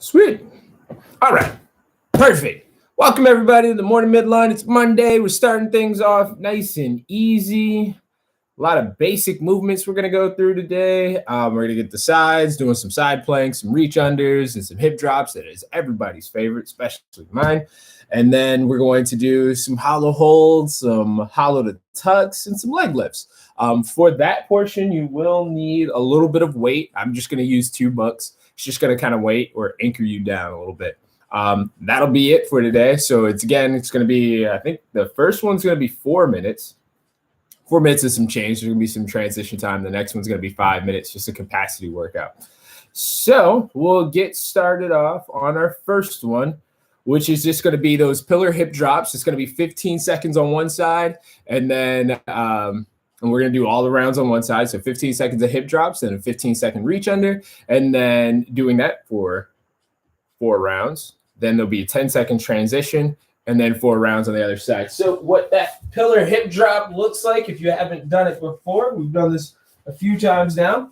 Sweet. All right. Perfect. Welcome, everybody, to the Morning Midline. It's Monday. We're starting things off nice and easy. A lot of basic movements we're going to go through today. We're going to get the sides, doing some side planks, some reach unders, and some hip drops. That is everybody's favorite, especially mine. And then we're going to do some hollow holds, some hollow to tucks, and some leg lifts. For that portion, you will need a little bit of weight. I'm just going to use $2. It's just going to kind of weight or anchor you down a little bit. That'll be it for today. So it's going to be, I think the first one's going to be 4 minutes. 4 minutes is some change. There's going to be some transition time. The next one's going to be 5 minutes, just a capacity workout. So we'll get started off on our first one, which is just going to be those pillar hip drops. It's going to be 15 seconds on one side, and then and we're going to do all the rounds on one side. So 15 seconds of hip drops, then a 15-second reach under, and then doing that for 4 rounds. Then there'll be a 10-second transition, and then 4 rounds on the other side. So what that pillar hip drop looks like, if you haven't done it before, we've done this a few times now,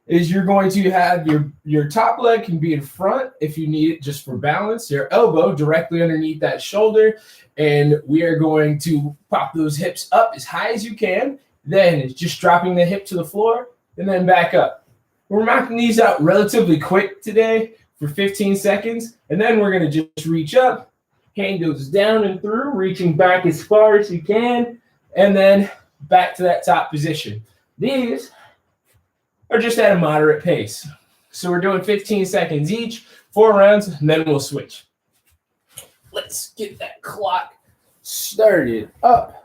is you're going to have your top leg can be in front if you need it just for balance, your elbow directly underneath that shoulder, and we are going to pop those hips up as high as you can. Then it's just dropping the hip to the floor and then back up. We're knocking these out relatively quick today for 15 seconds, and then we're going to just reach up. Hand goes down and through, reaching back as far as you can, and then back to that top position. These are just at a moderate pace. So we're doing 15 seconds each, 4 rounds, and then we'll switch. Let's get that clock started up.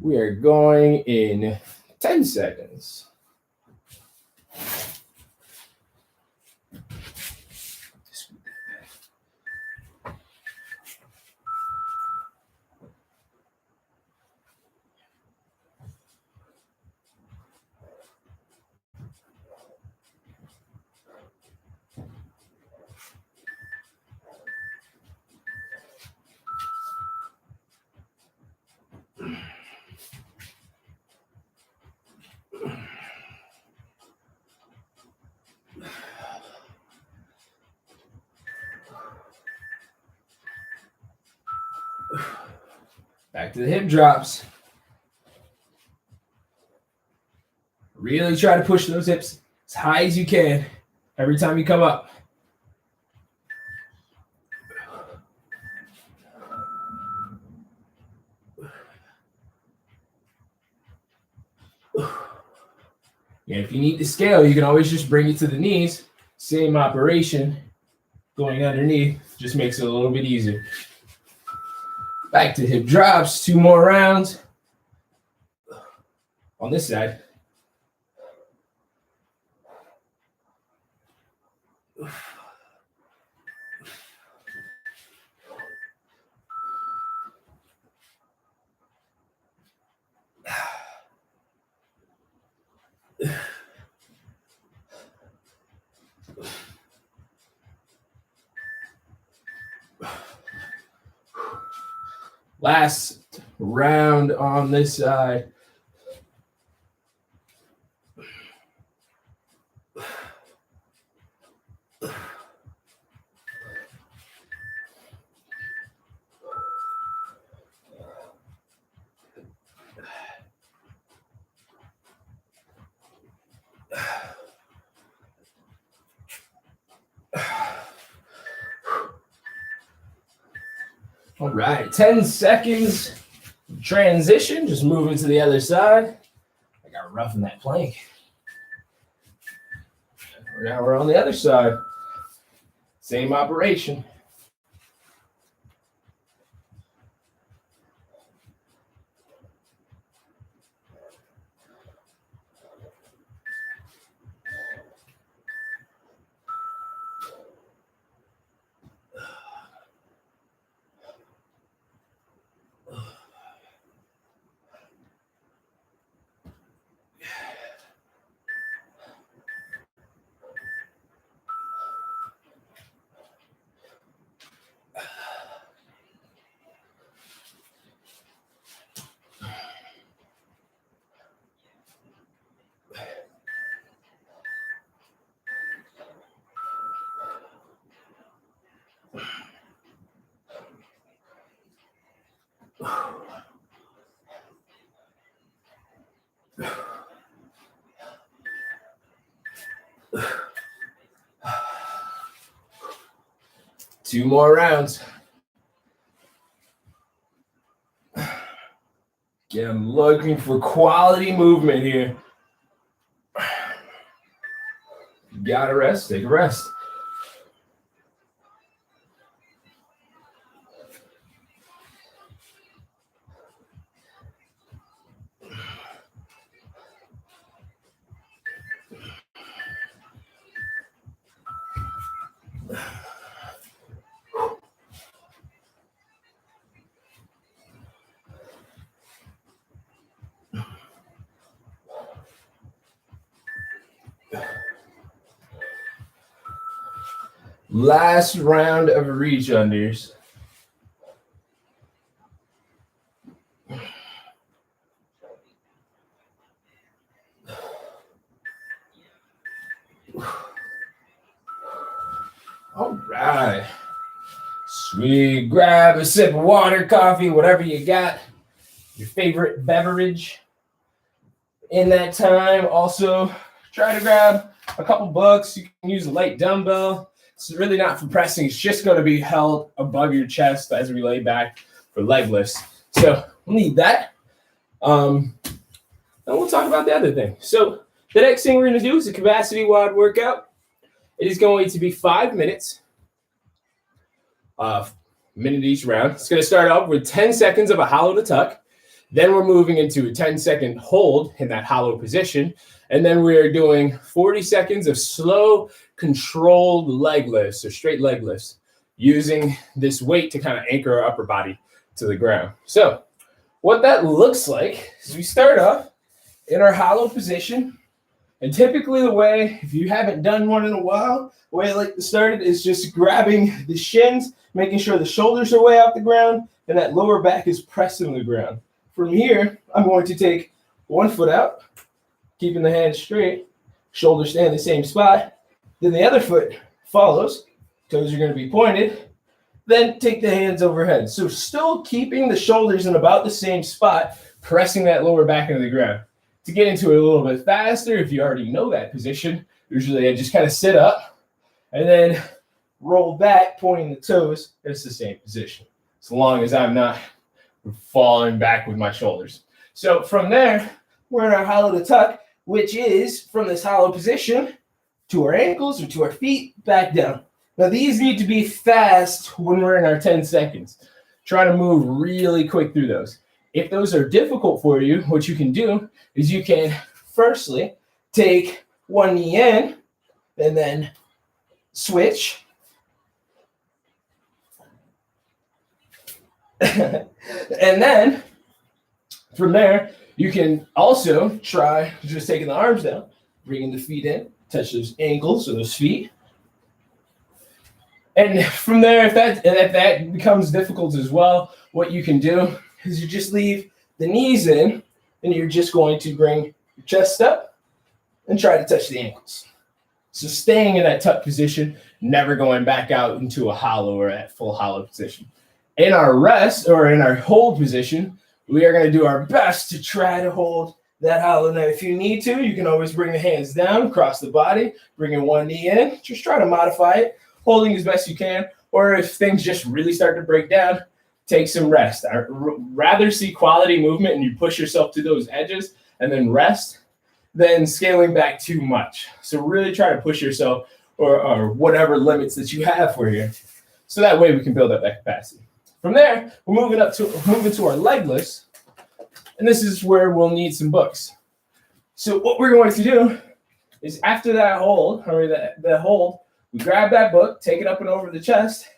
We are going in 10 seconds. Back to the hip drops. Really try to push those hips as high as you can every time you come up. And if you need to scale, you can always just bring it to the knees. Same operation. Going underneath just makes it a little bit easier. Back to hip drops, 2 more rounds. On this side. Last round on this side. All right, 10 seconds transition, just moving to the other side. I got rough in that plank. Now we're on the other side. Same operation. Two more rounds. Yeah, I'm looking for quality movement here. You gotta rest, take a rest. Last round of reach unders. All right. Sweet. Grab a sip of water, coffee, whatever you got. Your favorite beverage. In that time, also try to grab a couple books. You can use a light dumbbell. It's really not for pressing. It's just going to be held above your chest as we lay back for leg lifts. So we'll need that. And we'll talk about the other thing. So the next thing we're going to do is a capacity WOD workout. It is going to be 5 minutes. Minute each round. It's going to start off with 10 seconds of a hollow to tuck. Then we're moving into a 10-second hold in that hollow position. And then we're doing 40 seconds of slow, controlled leg lifts or straight leg lifts using this weight to kind of anchor our upper body to the ground. So what that looks like is we start off in our hollow position. And typically the way, if you haven't done one in a while, the way I like to start it is just grabbing the shins, making sure the shoulders are way off the ground, and that lower back is pressing the ground. From here, I'm going to take one foot out, keeping the hands straight, shoulders stay in the same spot. Then the other foot follows, toes are going to be pointed. Then take the hands overhead. So still keeping the shoulders in about the same spot, pressing that lower back into the ground. To get into it a little bit faster, if you already know that position, usually I just kind of sit up and then roll back, pointing the toes. It's the same position, as long as I'm not falling back with my shoulders. So from there, we're in our hollow to tuck, which is from this hollow position to our ankles or to our feet, back down. Now these need to be fast when we're in our 10 seconds. Try to move really quick through those. If those are difficult for you, what you can do is you can firstly take one knee in and then switch. And then from there, you can also try just taking the arms down, bringing the feet in, touch those ankles or those feet. And from there, if that becomes difficult as well, what you can do is you just leave the knees in and you're just going to bring your chest up and try to touch the ankles. So staying in that tuck position, never going back out into a hollow or at full hollow position. In our rest or in our hold position, we are going to do our best to try to hold that hollow. Now, if you need to, you can always bring the hands down, across the body, bringing one knee in. Just try to modify it, holding as best you can. Or if things just really start to break down, take some rest. I'd rather see quality movement and you push yourself to those edges and then rest than scaling back too much. So really try to push yourself or whatever limits that you have for you. So that way we can build up that capacity. From there, we're moving to our leg lifts. And this is where we'll need some books. So what we're going to do is after that hold, or that hold, we grab that book, take it up and over the chest.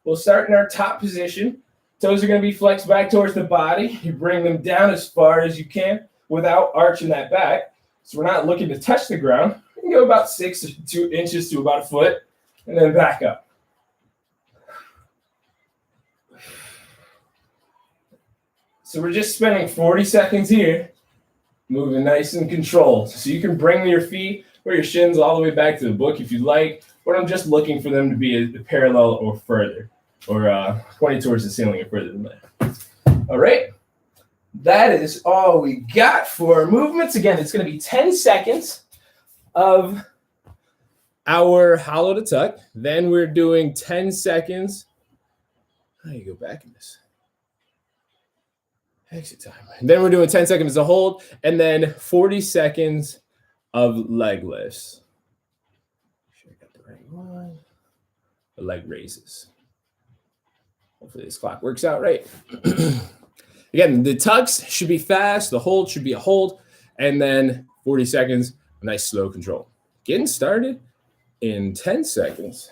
We'll start in our top position. Toes are going to be flexed back towards the body. You bring them down as far as you can without arching that back. So we're not looking to touch the ground. You can go about 6 to 2 inches to about a foot, and then back up. So we're just spending 40 seconds here, moving nice and controlled. So you can bring your feet or your shins all the way back to the book if you like, but I'm just looking for them to be a parallel or further. or pointing towards the ceiling and further than that. All right. That is all we got for movements. Again, it's going to be 10 seconds of our hollow to tuck. Then we're doing 10 seconds. How do you go back in this? Exit time. And then we're doing 10 seconds to hold, and then 40 seconds of leg lifts. Make sure I got the right one. The leg raises. Hopefully this clock works out right. Again, the tucks should be fast. The hold should be a hold. And then 40 seconds, nice slow control. Getting started in 10 seconds.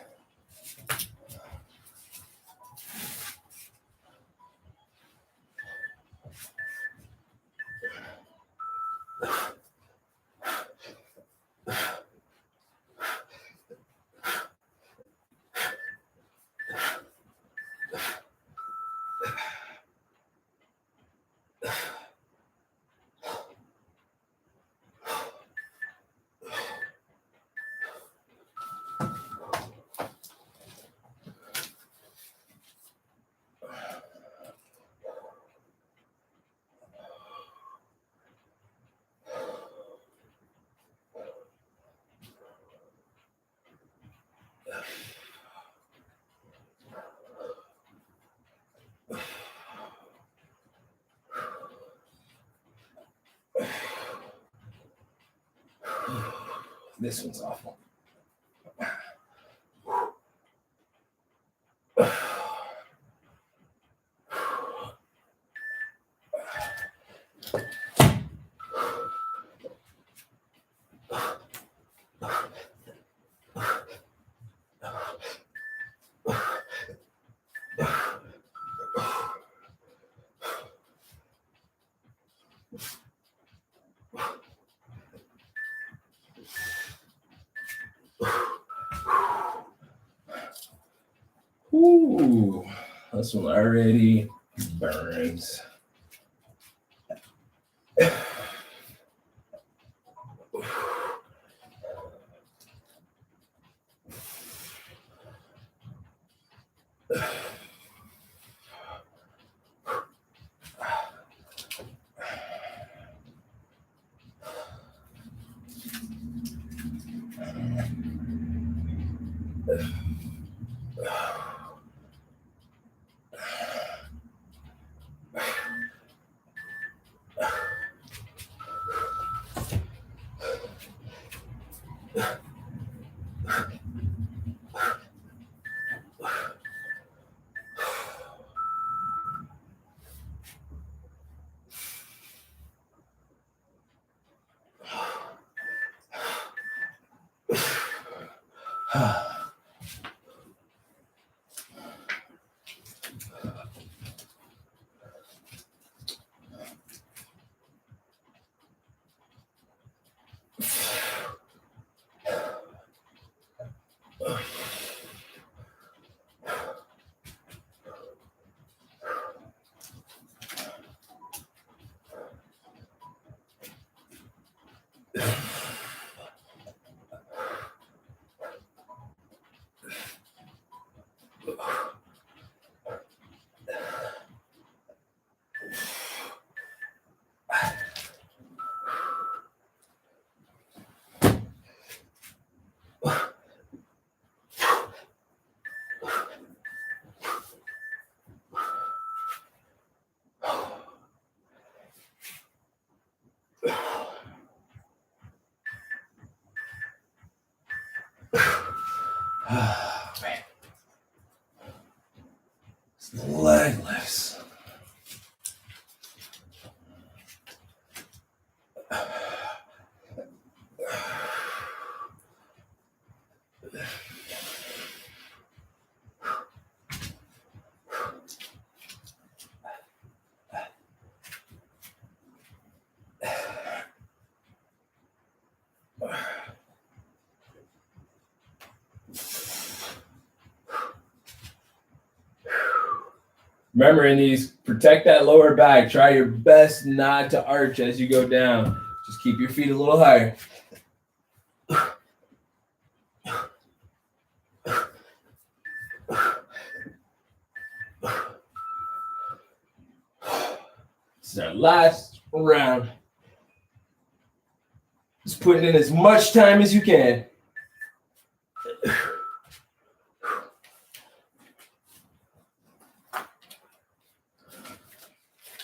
This one's awful. Ooh, this one already burns. Leg lifts. Remember, in these, protect that lower back. Try your best not to arch as you go down. Just keep your feet a little higher. This is our last round. Just putting in as much time as you can.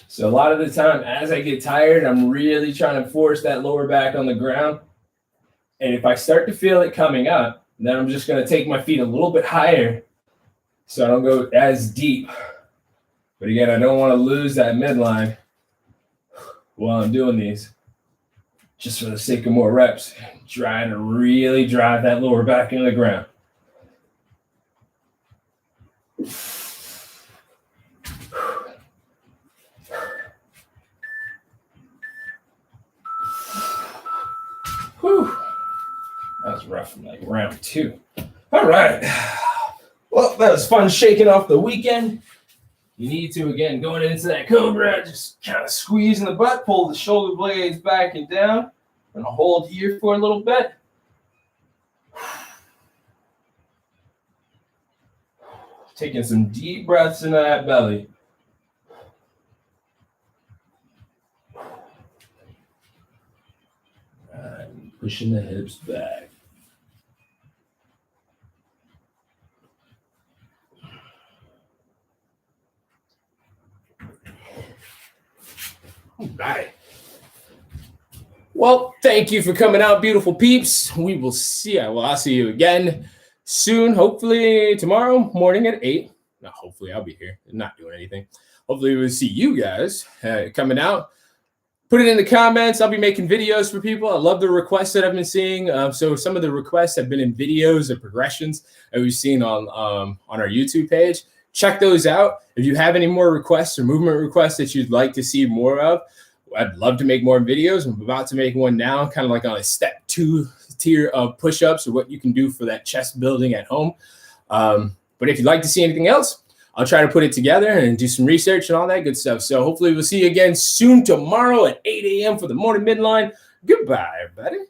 So a lot of the time, as I get tired, I'm really trying to force that lower back on the ground. And if I start to feel it coming up, then I'm just going to take my feet a little bit higher so I don't go as deep. But again, I don't want to lose that midline while I'm doing these. Just for the sake of more reps, trying to really drive that lower back into the ground. Whew. That was rough from like round 2. All right. Well, that was fun shaking off the weekend. You need to, again, going into that cobra, just kind of squeeze in the butt, pull the shoulder blades back and down. I'm going to hold here for a little bit. Taking some deep breaths into that belly. And pushing the hips back. All right. Well, thank you for coming out, beautiful peeps. We will see you. Well, I'll see you again soon, hopefully tomorrow morning at 8. No, hopefully I'll be here and not doing anything. Hopefully we'll see you guys coming out. Put it in the comments. I'll be making videos for people. I love the requests that I've been seeing. So some of the requests have been in videos and progressions that we've seen on our YouTube page. Check those out. If you have any more requests or movement requests that you'd like to see more of, I'd love to make more videos. I'm about to make one now, kind of like on a step 2 tier of push-ups or what you can do for that chest building at home. But if you'd like to see anything else, I'll try to put it together and do some research and all that good stuff. So hopefully we'll see you again soon tomorrow at 8 a.m. for the Morning Midline. Goodbye, everybody.